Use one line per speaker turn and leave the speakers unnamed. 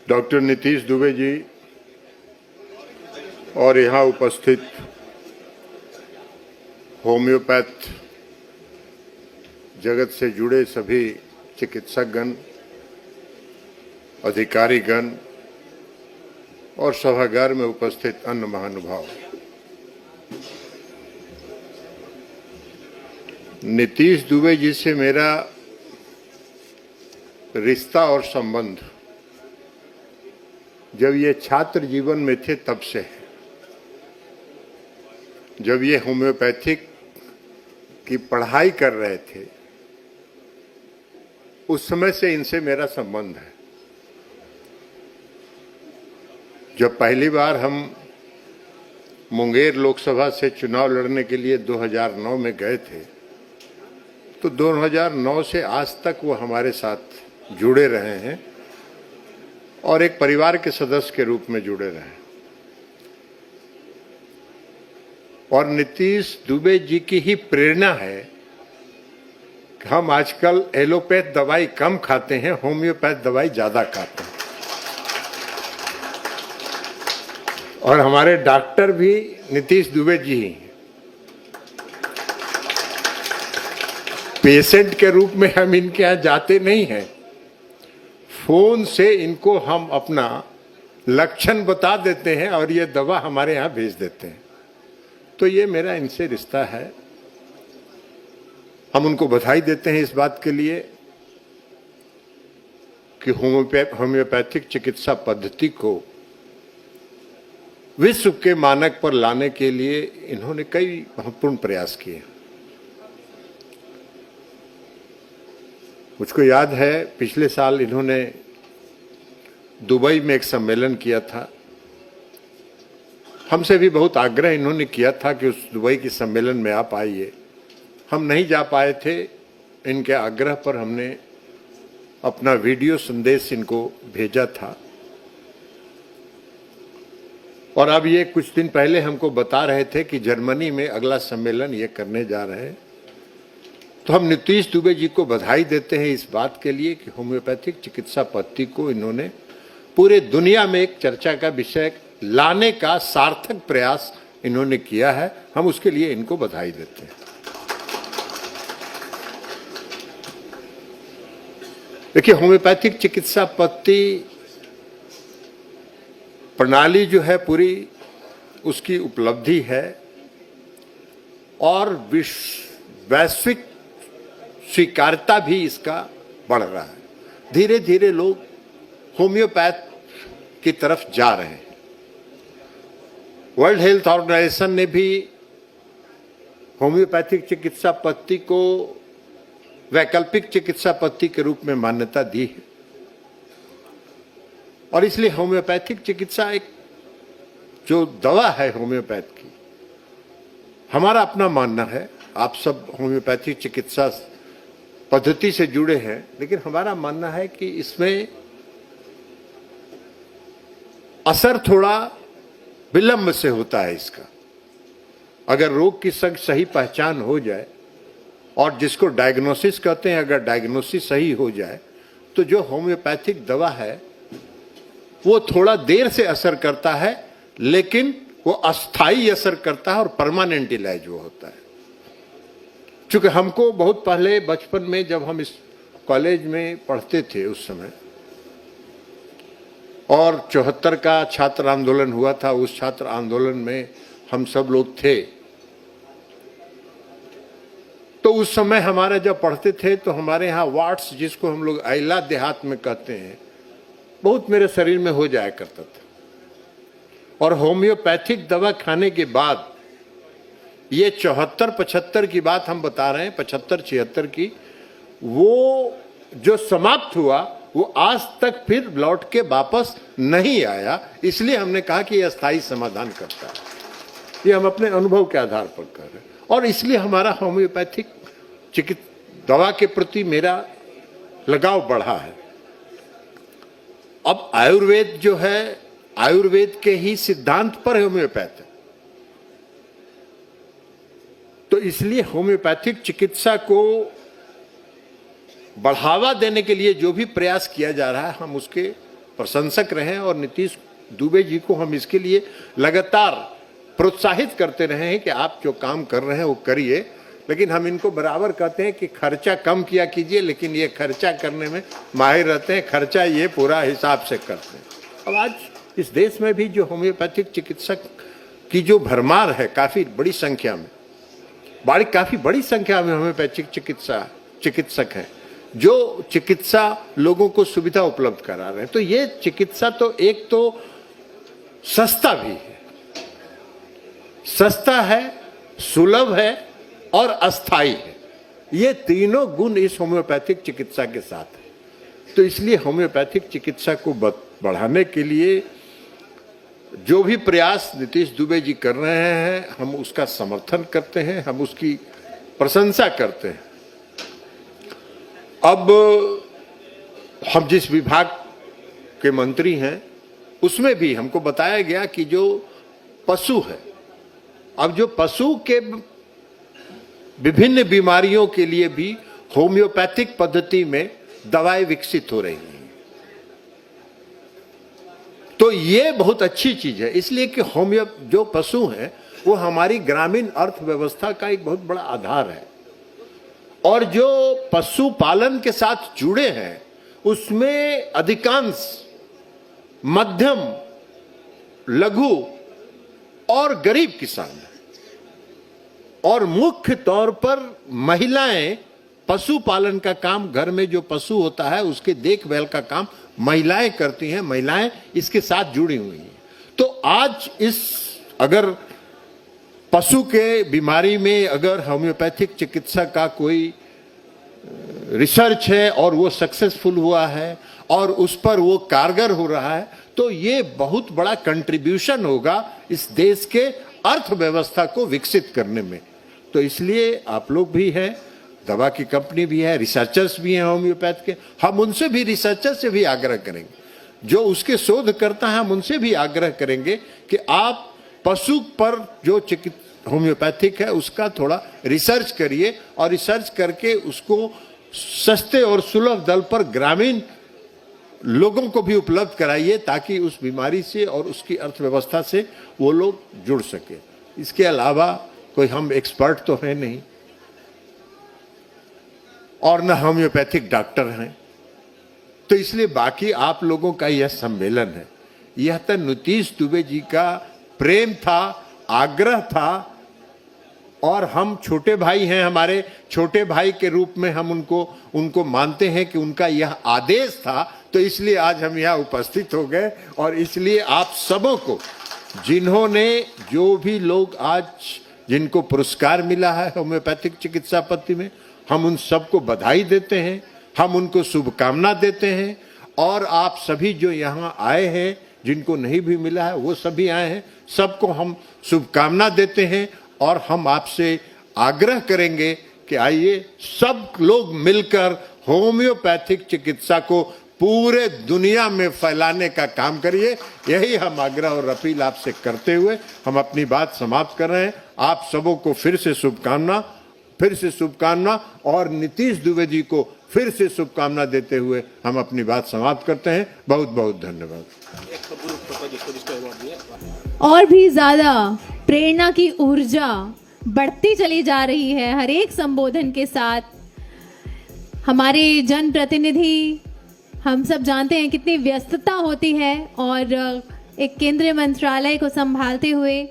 Doctor Nitish Dubey ji और यहाँ उपस्थित होम्योपैथ जगत से जुड़े सभी चिकित्सकगण, अधिकारीगण और सभागार में उपस्थित अन्य महानुभाव, नीतीश दुबे जी से मेरा रिश्ता और संबंध जब ये छात्र जीवन में थे तब से है। जब ये होम्योपैथिक की पढ़ाई कर रहे थे उस समय से इनसे मेरा संबंध है। जब पहली बार हम मुंगेर लोकसभा से चुनाव लड़ने के लिए 2009 में गए थे तो 2009 से आज तक वो हमारे साथ जुड़े रहे हैं और एक परिवार के सदस्य के रूप में जुड़े रहे। और नीतीश दुबे जी की ही प्रेरणा है कि हम आजकल एलोपैथ दवाई कम खाते हैं, होम्योपैथ दवाई ज्यादा खाते हैं। और हमारे डॉक्टर भी नीतीश दुबे जी ही हैं। पेशेंट के रूप में हम इनके यहाँ जाते नहीं हैं, फोन से इनको हम अपना लक्षण बता देते हैं और ये दवा हमारे यहाँ भेज देते हैं। तो ये मेरा इनसे रिश्ता है। हम उनको बधाई देते हैं इस बात के लिए कि होम्योपैथिक चिकित्सा पद्धति को विश्व के मानक पर लाने के लिए इन्होंने कई महत्वपूर्ण प्रयास किए। मुझको याद है पिछले साल इन्होंने दुबई में एक सम्मेलन किया था। हमसे भी बहुत आग्रह इन्होंने किया था कि उस दुबई के सम्मेलन में आप आइए। हम नहीं जा पाए थे। इनके आग्रह पर हमने अपना वीडियो संदेश इनको भेजा था और अब ये कुछ दिन पहले हमको बता रहे थे कि जर्मनी में अगला सम्मेलन ये करने जा रहे हैं। तो हम नीतीश दुबे जी को बधाई देते हैं इस बात के लिए कि होम्योपैथिक चिकित्सा पद्धति को इन्होंने पूरे दुनिया में एक चर्चा का विषय लाने का सार्थक प्रयास इन्होंने किया है। हम उसके लिए इनको बधाई देते हैं। देखिए, होम्योपैथिक चिकित्सा पद्धति प्रणाली जो है पूरी उसकी उपलब्धि है और वैश्विक स्वीकार्यता भी इसका बढ़ रहा है। धीरे धीरे लोग होम्योपैथ की तरफ जा रहे हैं। वर्ल्ड हेल्थ ऑर्गेनाइजेशन ने भी होम्योपैथिक चिकित्सा पद्धति को वैकल्पिक चिकित्सा पद्धति के रूप में मान्यता दी है और इसलिए होम्योपैथिक चिकित्सा एक जो दवा है होम्योपैथ की, हमारा अपना मानना है। आप सब होम्योपैथिक चिकित्सा पद्धति से जुड़े हैं, लेकिन हमारा मानना है कि इसमें असर थोड़ा विलंब से होता है इसका। अगर रोग की सही पहचान हो जाए और जिसको डायग्नोसिस कहते हैं, अगर डायग्नोसिस सही हो जाए तो जो होम्योपैथिक दवा है वो थोड़ा देर से असर करता है, लेकिन वो अस्थाई असर करता है और परमानेंट इलाज वो होता है। चूंकि हमको बहुत पहले बचपन में जब हम इस कॉलेज में पढ़ते थे उस समय और 74 का छात्र आंदोलन हुआ था, उस छात्र आंदोलन में हम सब लोग थे। तो उस समय हमारा जब पढ़ते थे तो हमारे यहाँ वाट्स, जिसको हम लोग आइला देहात में कहते हैं, बहुत मेरे शरीर में हो जाया करता था। और होम्योपैथिक दवा खाने के बाद ये 74-75 की बात हम बता रहे हैं, 75-76 की, वो जो समाप्त हुआ वो आज तक फिर लौट के वापस नहीं आया। इसलिए हमने कहा कि यह स्थायी समाधान करता है। ये हम अपने अनुभव के आधार पर कर रहे हैं और इसलिए हमारा होम्योपैथिक चिकित्सा दवा के प्रति मेरा लगाव बढ़ा है। अब आयुर्वेद जो है, आयुर्वेद के ही सिद्धांत पर होम्योपैथ है, तो इसलिए होम्योपैथिक चिकित्सा को बढ़ावा देने के लिए जो भी प्रयास किया जा रहा है, हम उसके प्रशंसक रहे हैं और नीतीश दुबे जी को हम इसके लिए लगातार प्रोत्साहित करते रहे हैं कि आप जो काम कर रहे हैं वो करिए, लेकिन हम इनको बराबर कहते हैं कि खर्चा कम किया कीजिए, लेकिन ये खर्चा करने में माहिर रहते हैं, खर्चा ये पूरा हिसाब से करते हैं। अब आज इस देश में भी जो होम्योपैथिक चिकित्सक की जो भरमार है, काफ़ी बड़ी संख्या में होम्योपैथिक चिकित्सक हैं जो चिकित्सा लोगों को सुविधा उपलब्ध करा रहे हैं। तो ये चिकित्सा तो एक तो सस्ता भी है, सस्ता है, सुलभ है और अस्थाई है। ये तीनों गुण इस होम्योपैथिक चिकित्सा के साथ है। तो इसलिए होम्योपैथिक चिकित्सा को बढ़ाने के लिए जो भी प्रयास नीतीश दुबे जी कर रहे हैं, हम उसका समर्थन करते हैं, हम उसकी प्रशंसा करते हैं। अब हम जिस विभाग के मंत्री हैं उसमें भी हमको बताया गया कि जो पशु है, अब जो पशु के विभिन्न बीमारियों के लिए भी होम्योपैथिक पद्धति में दवाएं विकसित हो रही हैं। तो ये बहुत अच्छी चीज है, इसलिए कि जो पशु हैं वो हमारी ग्रामीण अर्थव्यवस्था का एक बहुत बड़ा आधार है। और जो पशुपालन के साथ जुड़े हैं उसमें अधिकांश मध्यम, लघु और गरीब किसान हैं। और मुख्य तौर पर महिलाएं पशुपालन का काम, घर में जो पशु होता है उसके देखभाल का काम महिलाएं करती हैं, महिलाएं इसके साथ जुड़ी हुई हैं। तो आज अगर पशु के बीमारी में अगर होम्योपैथिक चिकित्सा का कोई रिसर्च है और वो सक्सेसफुल हुआ है और उस पर वो कारगर हो रहा है, तो ये बहुत बड़ा कंट्रीब्यूशन होगा इस देश के अर्थव्यवस्था को विकसित करने में। तो इसलिए आप लोग भी हैं, दवा की कंपनी भी है, रिसर्चर्स भी हैं होम्योपैथ के, हम उनसे भी, रिसर्चर से भी आग्रह करेंगे, जो उसके शोध करता है हम उनसे भी आग्रह करेंगे कि आप पशु पर जो होम्योपैथिक है उसका थोड़ा रिसर्च करिए और रिसर्च करके उसको सस्ते और सुलभ दर पर ग्रामीण लोगों को भी उपलब्ध कराइए, ताकि उस बीमारी से और उसकी अर्थव्यवस्था से वो लोग जुड़ सके। इसके अलावा कोई हम एक्सपर्ट तो है नहीं और न होम्योपैथिक डॉक्टर हैं, तो इसलिए बाकी आप लोगों का यह सम्मेलन है, यह तो नीतीश दुबे जी का प्रेम था, आग्रह था, और हम छोटे भाई हैं, हमारे छोटे भाई के रूप में हम उनको मानते हैं कि उनका यह आदेश था। तो इसलिए आज हम यहाँ उपस्थित हो गए और इसलिए आप सबों को, जिन्होंने, जो भी लोग आज जिनको पुरस्कार मिला है होम्योपैथिक चिकित्सा पद्धति में, हम उन सबको बधाई देते हैं, हम उनको शुभकामना देते हैं। और आप सभी जो यहाँ आए हैं, जिनको नहीं भी मिला है वो सभी आए हैं, सबको हम शुभकामना देते हैं और हम आपसे आग्रह करेंगे कि आइए सब लोग मिलकर होम्योपैथिक चिकित्सा को पूरे दुनिया में फैलाने का काम करिए। यही हम आग्रह और अपील आपसे करते हुए हम अपनी बात समाप्त कर रहे हैं। आप सबों को फिर से शुभकामना और नीतीश दुबे जी को फिर से शुभकामना देते हुए हम अपनी बात समाप्त करते हैं। बहुत बहुत धन्यवाद।
और भी ज्यादा प्रेरणा की ऊर्जा बढ़ती चली जा रही है हर एक संबोधन के साथ। हमारे जनप्रतिनिधि, हम सब जानते हैं कितनी व्यस्तता होती है और एक केंद्रीय मंत्रालय को संभालते हुए